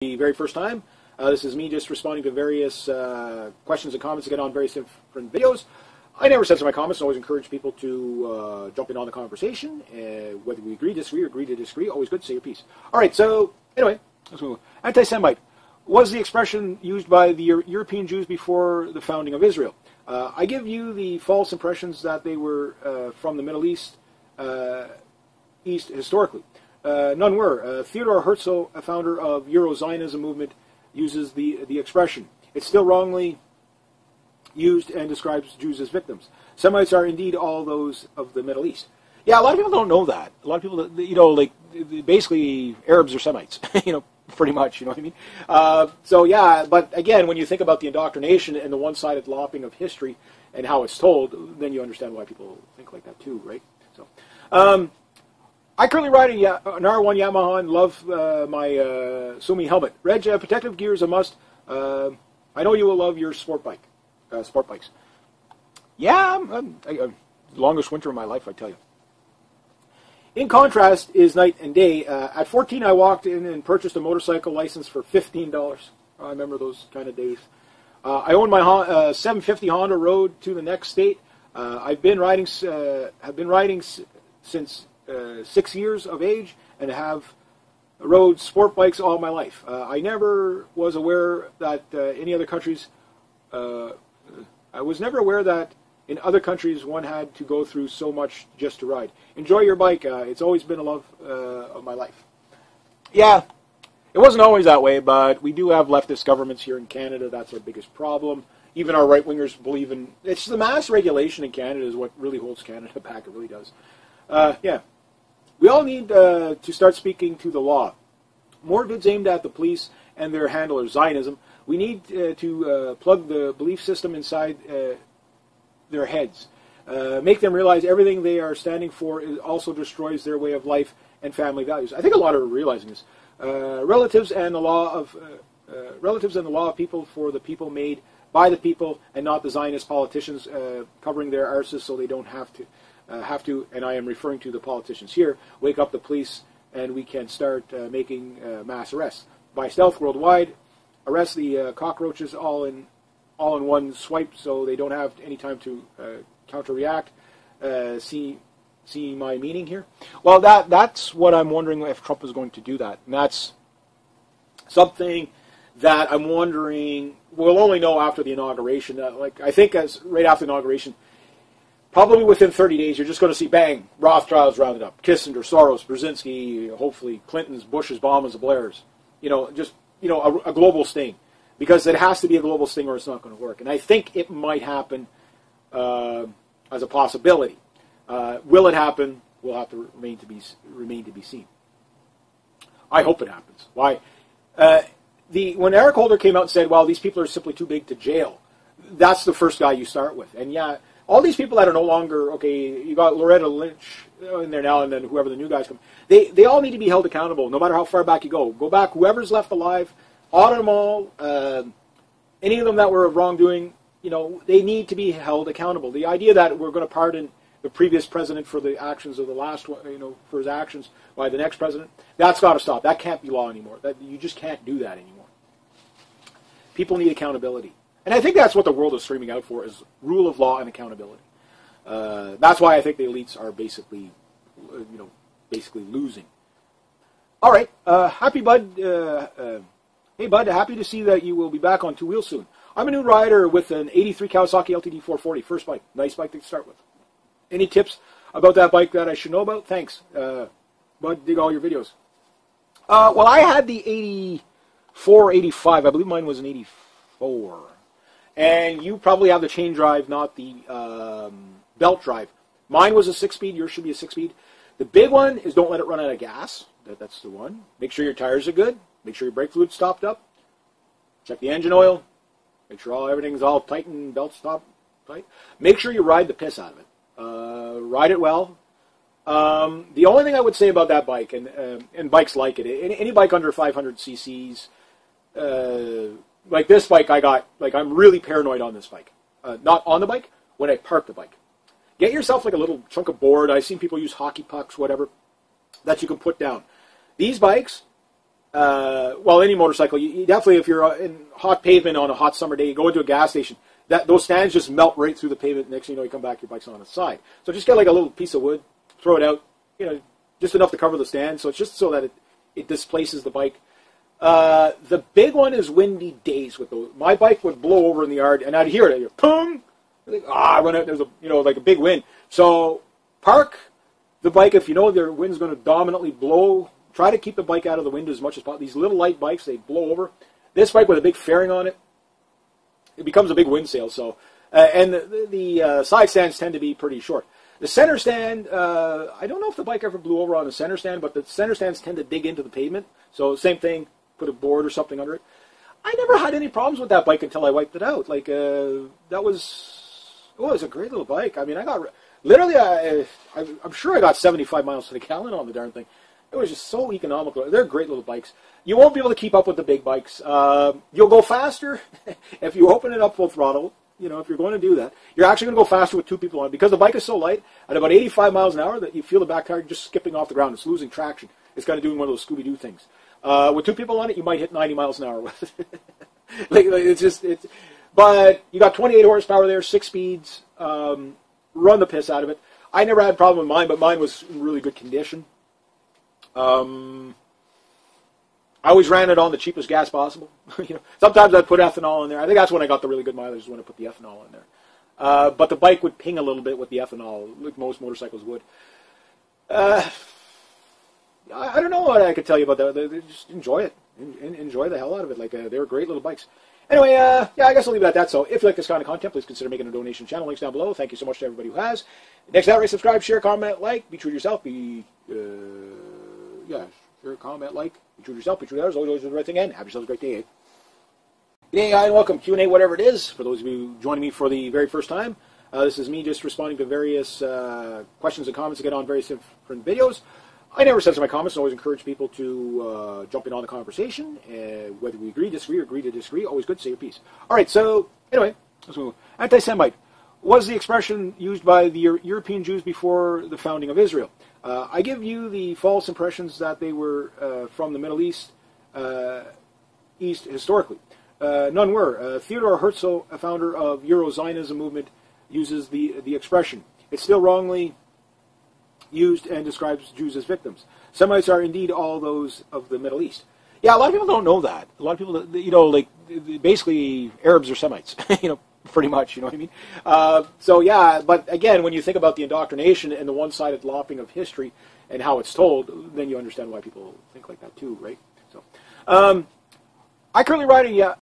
the very first time, this is me just responding to various questions and comments that get on various different videos. I never censor my comments. I always encourage people to jump in on the conversation, whether we agree, disagree, or agree to disagree. Always good to say your piece. All right, so anyway, let's move on. Anti-Semite was the expression used by the European Jews before the founding of Israel. I give you the false impressions that they were from the Middle East, historically. None were. Theodor Herzl, a founder of Euro-Zionism movement, uses the expression. It's still wrongly used and describes Jews as victims. Semites are indeed all those of the Middle East. Yeah, a lot of people don't know that. A lot of people, like basically Arabs are Semites, pretty much, you know what I mean? So yeah, but again, when you think about the indoctrination and the one-sided lopping of history and how it's told, then you understand why people think like that too, right? So, I currently ride an R1 Yamaha and love my Sumi helmet. Reg, protective gear is a must. I know you will love your sport bikes. Yeah, longest winter of my life, I tell you. In contrast is night and day. At 14, I walked in and purchased a motorcycle license for $15. I remember those kind of days. I own my 750 Honda Road to the next state. Have been riding since 6 years of age and have rode sport bikes all my life. I never was aware that any other countries. I was never aware that in other countries one had to go through so much just to ride. Enjoy your bike. It's always been a love of my life. Yeah, it wasn't always that way, but we do have leftist governments here in Canada. That's our biggest problem. Even our right-wingers believe in... It's the mass regulation in Canada is what really holds Canada back. It really does. Yeah. We all need to start speaking to the law. More goods aimed at the police and their handlers, Zionism. We need to plug the belief system inside their heads. Make them realize everything they are standing for also destroys their way of life and family values. I think a lot are realizing this. Relatives and the law of people for the people, made by the people, and not the Zionist politicians covering their arses so they don't have to, and I am referring to the politicians here, wake up the police and we can start making mass arrests. By stealth worldwide, arrest the cockroaches all in one swipe so they don't have any time to counter-react. See my meaning here? Well, that's what I'm wondering if Trump is going to do that. And that's something that I'm wondering, we'll only know after the inauguration. I think right after the inauguration, probably within 30 days, you're just going to see, bang, Rothschilds rounded up. Kissinger, Soros, Brzezinski, hopefully Clintons, Bushes, Obamas, Blairs. A global sting. Because it has to be a global sting or it's not going to work. And I think it might happen as a possibility. Will it happen? Will have to remain to be seen. I hope it happens. Why? When Eric Holder came out and said, well, these people are simply too big to jail, that's the first guy you start with. And yeah, all these people that are no longer, okay, you got Loretta Lynch in there now and then whoever the new guys come, they all need to be held accountable no matter how far back you go. Go back, whoever's left alive, audit them all, any of them that were of wrongdoing, they need to be held accountable. The idea that we're going to pardon the previous president for the actions of the last one, for his actions by the next president, that's got to stop. That can't be law anymore. You just can't do that anymore. People need accountability. And I think that's what the world is screaming out for, is rule of law and accountability. That's why I think the elites are basically losing. All right, happy Bud. Hey Bud, happy to see that you will be back on two wheels soon. I'm a new rider with an 83 Kawasaki LTD 440, first bike. Nice bike to start with. Any tips about that bike that I should know about? Thanks. Bud, dig all your videos. Well, I had the 84, 85. I believe mine was an 84. And you probably have the chain drive, not the belt drive. Mine was a 6-speed. Yours should be a 6-speed. The big one is don't let it run out of gas. That's the one. Make sure your tires are good. Make sure your brake fluid's topped up. Check the engine oil. Make sure everything's all tight and belt's tight. Make sure you ride the piss out of it. Ride it well. The only thing I would say about that bike, and bikes like it, any bike under 500 cc's, like this bike I got, I'm really paranoid on this bike. Not on the bike, when I park the bike. Get yourself like a little chunk of board. I've seen people use hockey pucks, whatever, that you can put down. These bikes, well, any motorcycle, you definitely, if you're in hot pavement on a hot summer day, you go into a gas station, those stands just melt right through the pavement. Next thing you know, you come back, your bike's on its side. So just get like a little piece of wood, throw it out, just enough to cover the stand. So it's just so that it displaces the bike. The big one is windy days with those. My bike would blow over in the yard, and I'd hear it. Pum! I run out. There's like a big wind. So park the bike if you know the wind's going to dominantly blow. Try to keep the bike out of the wind as much as possible. These little light bikes, they blow over. This bike with a big fairing on it, it becomes a big wind sail. So, and the side stands tend to be pretty short. The center stand, I don't know if the bike ever blew over on the center stand, but the center stands tend to dig into the pavement. So same thing, put a board or something under it. I never had any problems with that bike until I wiped it out. Like, it was a great little bike. I mean, I got, literally, I'm sure I got 75 miles to the gallon on the darn thing. It was just so economical. They're great little bikes. You won't be able to keep up with the big bikes. You'll go faster if you open it up full throttle. If you're going to do that, you're actually going to go faster with two people on it because the bike is so light at about 85 miles an hour that you feel the back tire just skipping off the ground. It's losing traction. It's kind of doing one of those Scooby-Doo things. With two people on it, you might hit 90 miles an hour with it. But you got 28 horsepower there, 6 speeds. Run the piss out of it. I never had a problem with mine, but mine was in really good condition. I always ran it on the cheapest gas possible. Sometimes I'd put ethanol in there. I think that's when I got the really good mileage, when I put the ethanol in there. But the bike would ping a little bit with the ethanol, like most motorcycles would. I don't know what I could tell you about that. Just enjoy it. Enjoy the hell out of it. Like, they were great little bikes. Anyway, I guess I'll leave it at that. So if you like this kind of content, please consider making a donation to the channel. Links down below. Thank you so much to everybody who has. Next that, rate, subscribe, share, comment, like. Be true to yourself. Share, comment, like. Be true to yourself. Be true to others. Always do the right thing. And have yourselves a great day. Good day, and welcome. Q&A, whatever it is. For those of you joining me for the very first time, this is me just responding to various questions and comments I get on various different videos. I never censor my comments. I always encourage people to jump in on the conversation. Whether we agree, disagree, or agree to disagree, always good to say your piece. All right, so anyway, let's move on. Anti-Semite was the expression used by the European Jews before the founding of Israel. I give you the false impressions that they were from the Middle East, historically. None were. Theodor Herzl, a founder of Euro-Zionism movement, uses the expression. It's still wrongly used and describes Jews as victims. Semites are indeed all those of the Middle East. Yeah, a lot of people don't know that. A lot of people, basically Arabs are Semites, pretty much, you know what I mean? So yeah, but again, when you think about the indoctrination and the one-sided lopping of history and how it's told, then you understand why people think like that too, right? So, I currently ride